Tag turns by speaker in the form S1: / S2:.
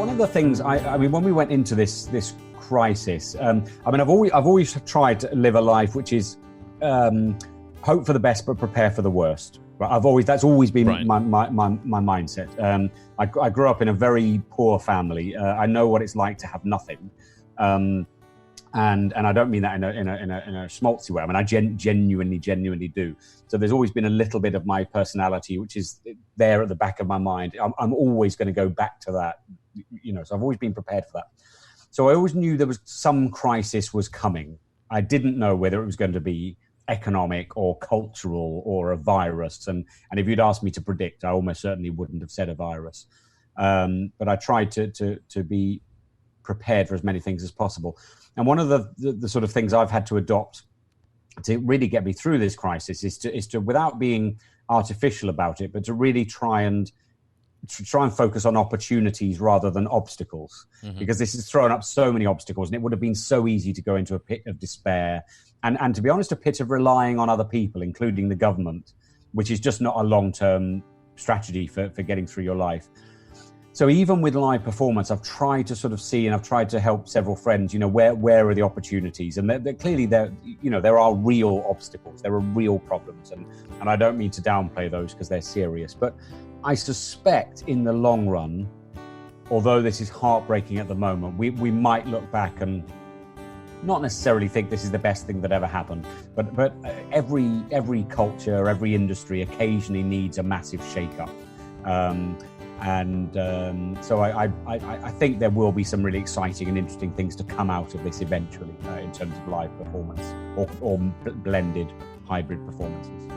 S1: one of the things I mean, when we went into this crisis, I mean, I've always tried to live a life which is hope for the best but prepare for the worst. That's always been my mindset. I grew up in a very poor family. I know what it's like to have nothing, and I don't mean that in a schmaltzy way. I mean, I genuinely do. So there's always been a little bit of my personality which is there at the back of my mind. I'm always going to go back to that, So I've always been prepared for that. So I always knew there was some crisis was coming. I didn't know whether it was going to be economic or cultural or a virus. And if you'd asked me to predict, I almost certainly wouldn't have said a virus. But I tried to be prepared for as many things as possible. And one of the sort of things I've had to adopt to really get me through this crisis is to without being artificial about it, but to really try and focus on opportunities rather than obstacles, because this has thrown up so many obstacles, and it would have been so easy to go into a pit of despair. And to be honest, a pit of relying on other people, including the government, which is just not a long-term strategy for getting through your life. So even with live performance, I've tried to sort of see, and I've tried to help several friends, where are the opportunities? And clearly there are real obstacles, there are real problems. And I don't mean to downplay those because they're serious, but I suspect in the long run, although this is heartbreaking at the moment, we might look back and not necessarily think this is the best thing that ever happened, but every culture, every industry occasionally needs a massive shake-up. So I think there will be some really exciting and interesting things to come out of this eventually in terms of live performance or blended hybrid performances.